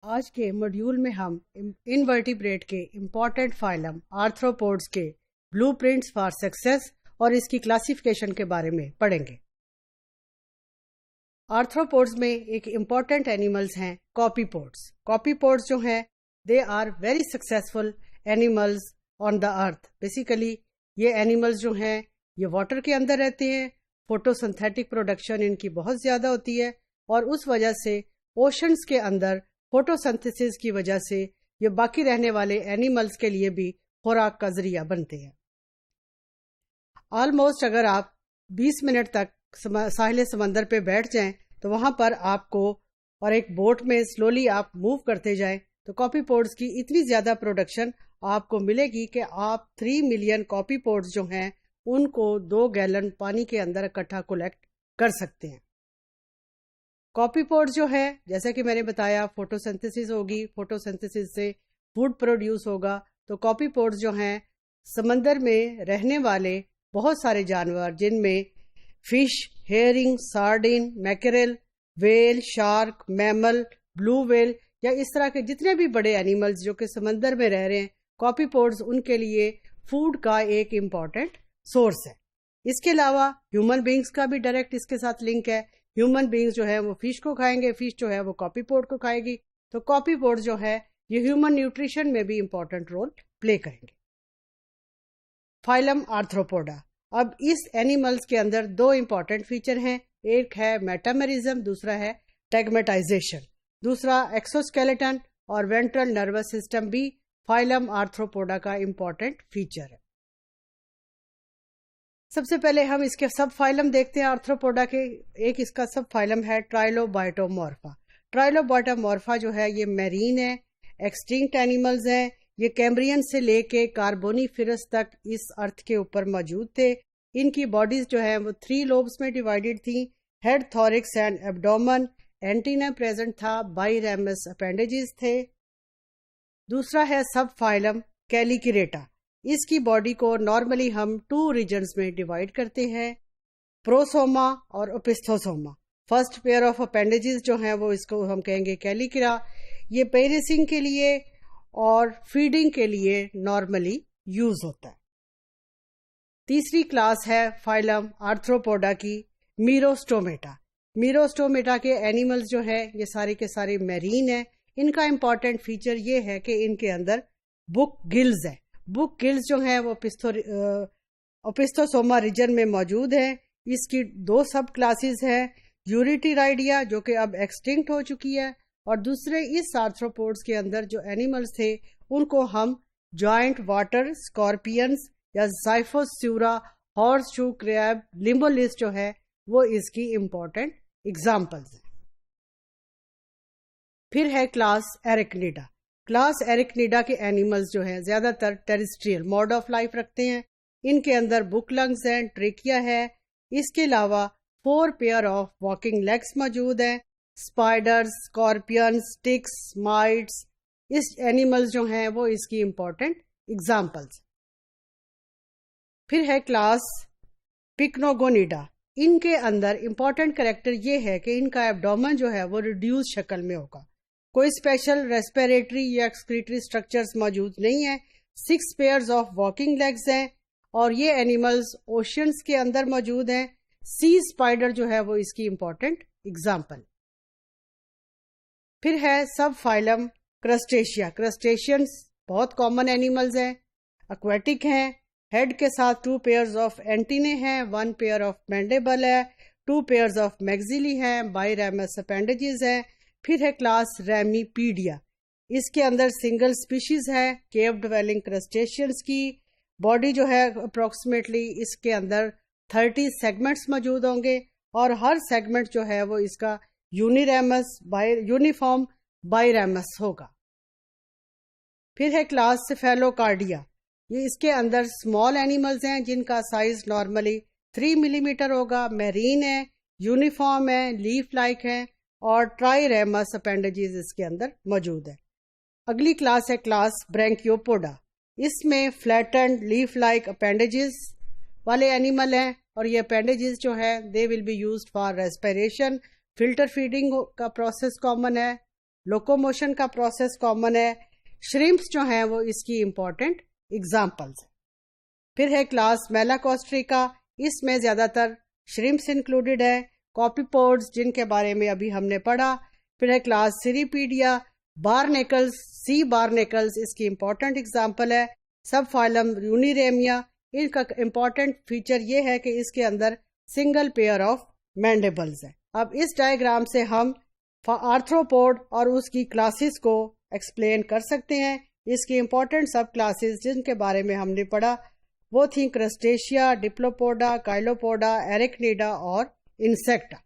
آج کے موڈیول میں ہم انورٹیبریٹ کے امپورٹنٹ فائلم آرتھروپوڈز کے بلو پرنٹس فار سکسیس اور اس کی کلاسیفیکیشن کے بارے میں پڑھیں گے۔ آرتھروپوڈز میں ایک امپورٹنٹ اینیملز ہیں کاپی پوڈز۔ کاپی پوڈز جو ہیں they are very successful animals on the earth. Basically یہ اینیملز جو ہیں یہ واٹر کے اندر رہتے ہیں، فوٹو سنتھیٹک پروڈکشن ان کی بہت زیادہ ہوتی ہے اور اس وجہ سے اوشنز کے اندر فوٹو سنتھسس کی وجہ سے یہ باقی رہنے والے اینیملز کے لیے بھی خوراک کا ذریعہ بنتے ہیں۔ آلموسٹ اگر آپ 20 منٹ تک ساحل سمندر پہ بیٹھ جائیں تو وہاں پر آپ کو اور ایک بوٹ میں سلولی آپ موو کرتے جائیں تو کاپی پوڈز کی اتنی زیادہ پروڈکشن آپ کو ملے گی کہ آپ 3 ملین کاپی پوڈز جو ہیں ان کو 2 گیلن پانی کے اندر اکٹھا کلیکٹ کر سکتے ہیں۔ کاپی پوڈز جو ہے جیسا کہ میں نے بتایا فوٹو سنتھسس ہوگی، فوٹو سنتھسس سے فوڈ پروڈیوس ہوگا، تو کاپی پوڈز جو ہیں سمندر میں رہنے والے بہت سارے جانور جن میں fish, herring, sardine, mackerel, whale, shark, mammal, blue whale یا اس طرح کے جتنے بھی بڑے اینیملز جو کہ سمندر میں رہ رہے ہیں، کاپی پوڈز ان کے لیے فوڈ کا ایک امپورٹنٹ سورس ہے۔ اس کے علاوہ ہیومن بینگز کا بھی ڈائریکٹ اس کے ساتھ لنک ہے۔ ہیومن بینگز جو ہے وہ فش کو کھائیں گے، فش جو ہے وہ کاپی پوڈ کو کھائے گی، تو کاپی پوڈ جو ہے یہ ہیومن نیوٹریشن میں بھی امپورٹنٹ رول پلے کریں گے۔ فائلم آرتھروپوڈا۔ اب اس اینیملز کے اندر 2 امپورٹنٹ فیچر ہیں، ایک ہے میٹامرزم، دوسرا ہے ٹیگمیٹائزیشن، دوسرا ایکسوسکیلیٹن اور وینٹرل نروس سسٹم بھی فائلم آرتھروپوڈا کا امپورٹنٹ فیچر ہے۔ سب سے پہلے ہم اس کے سب فائلم دیکھتے ہیں آرتھروپوڈا کے۔ ایک اس کا سب فائلم ہے ٹرائلوبائٹومورفا۔ ٹرائلوبائٹومورفا جو ہے یہ میرین ہے، ایکسٹنکٹ اینیملز ہیں، یہ کیمبرین سے لے کے کاربونیفرس تک اس ارتھ کے اوپر موجود تھے۔ ان کی باڈیز جو ہیں وہ 3 لوبس میں ڈیوائیڈڈ تھیں، ہیڈ، تھورکس اینڈ ایبڈومن، اینٹینا پریزنٹ تھا، بائی ریمس اپینڈیجز تھے۔ دوسرا ہے سب فائلم کیلیکریٹا۔ اس کی باڈی کو نارملی ہم 2 ریجنز میں ڈیوائیڈ کرتے ہیں، پروسوما اور اوپستھوسوما۔ فرسٹ پیئر آف اپینڈیجز جو ہیں وہ اس کو ہم کہیں گے کیلیکرا، یہ پیریسنگ کے لیے اور فیڈنگ کے لیے نارملی یوز ہوتا ہے۔ تیسری کلاس ہے فائلم آرتھروپوڈا کی میروسٹومیٹا۔ میروسٹومیٹا کے اینیملز جو ہیں یہ سارے کے سارے میرین ہیں۔ ان کا امپورٹنٹ فیچر یہ ہے کہ ان کے اندر بک گلز ہیں۔ بک گلز جو ہیں وہ اوپستھوسوما ریجن میں موجود ہیں۔ اس کی 2 سب کلاسز ہیں، یوریٹیرائڈیا جو کہ اب ایکسٹنکٹ ہو چکی ہے، اور دوسرے اس آرتھروپوڈز کے اندر جو اینیملز تھے ان کو ہم جوائنٹ واٹر اسکارپینز یا زائفوسیورا، ہارس شو کریب، لیمبولس جو ہے وہ اس کی امپورٹنٹ ایگزامپلز ہیں۔ پھر ہے کلاس ایرکنیڈا۔ کلاس ایرکنیڈا کے اینیملز جو ہیں زیادہ تر ٹیریسٹریل موڈ آف لائف رکھتے ہیں۔ ان کے اندر بک لنگز ہیں، ٹریکیا ہے، اس کے علاوہ 4 پیئر آف واکنگ لیگز موجود ہیں، اسپائڈرز، اسکارپینز، ٹکس، مائٹس، اس اینیملز جو ہیں وہ اس کی امپورٹنٹ ایگزامپلز۔ پھر ہے کلاس پکنوگونیڈا۔ ان کے اندر امپورٹنٹ کریکٹر یہ ہے کہ ان کا ایبڈومن جو ہے وہ ریڈیوس شکل میں ہوگا، کوئی اسپیشل ریسپیریٹری یا ایکسکریٹری اسٹرکچرز موجود نہیں ہیں، 6 پیئرز آف واکنگ لیگز ہیں، اور یہ اینیملز اوشنز کے اندر موجود ہیں۔ سی اسپائڈر جو ہے وہ اس کی امپورٹنٹ ایگزامپل۔ پھر ہے سب فائلم کرسٹیشیا۔ کرسٹیشینز بہت کامن اینیملز ہیں، ایکویٹک ہیں، ہیڈ کے ساتھ 2 پیئرز آف اینٹینے ہیں، 1 پیئر آف مینڈیبل ہے، 2 پیئرز آف میگزیلی ہیں، بائی ریمس اپینڈیجز ہیں۔ پھر ہے کلاس ریمی پیڈیا۔ اس کے اندر سنگل سپیشیز ہے کیو ڈویلنگ کرسٹیشینز کی۔ باڈی جو ہے اپروکسیمیٹلی اس کے اندر 30 سیگمنٹس موجود ہوں گے، اور ہر سیگمنٹ جو ہے وہ اس کا یونیفارم بائی ریمس ہوگا۔ پھر ہے کلاس سیفیلوکارڈیا۔ یہ اس کے اندر اسمال اینیملز ہیں جن کا سائز نارملی 3 ملی میٹر ہوگا، میرین ہے، یونیفارم ہے، لیف لائک ہے، اور ٹرائی ریمس اپینڈیجز اس کے اندر موجود ہے۔ اگلی کلاس ہے کلاس برینکیوپوڈا۔ اس میں فلیٹنڈ لیف لائک اپینڈیجز والے اینیمل ہیں، اور یہ اپینڈیجز جو ہے they will be used for respiration, filter feeding کا پروسیس کامن ہے، لوکوموشن کا پروسیس کامن ہے. شریمپس جو ہیں وہ اس کی امپورٹنٹ ایگزامپلس ہیں. پھر ہے کلاس میلاکوسٹریکا، اس میں زیادہ تر شریمپس انکلوڈیڈ ہیں. کاپیپوڈز جن کے بارے میں ابھی ہم نے پڑھا. پھر ہے کلاس سیریپیڈیا. بارنیکلز، سی بارنیکلز اس کی امپورٹنٹ ایگزامپل ہے. سب فائلم یونیریمیا، ان کا امپورٹنٹ فیچر یہ ہے کہ اس کے اندر سنگل پیئر آف مینڈیبلز ہے. اب اس ڈائیگرام سے ہم آرتھروپوڈ اور اس کی کلاسز کو ایکسپلین کر سکتے ہیں. اس کی امپورٹنٹ سب کلاسز جن کے بارے میں ہم نے پڑھا وہ تھیں کرسٹیشیا، ڈپلوپوڈا، کائلوپوڈا، ایریکنیڈا اور انسیکٹا.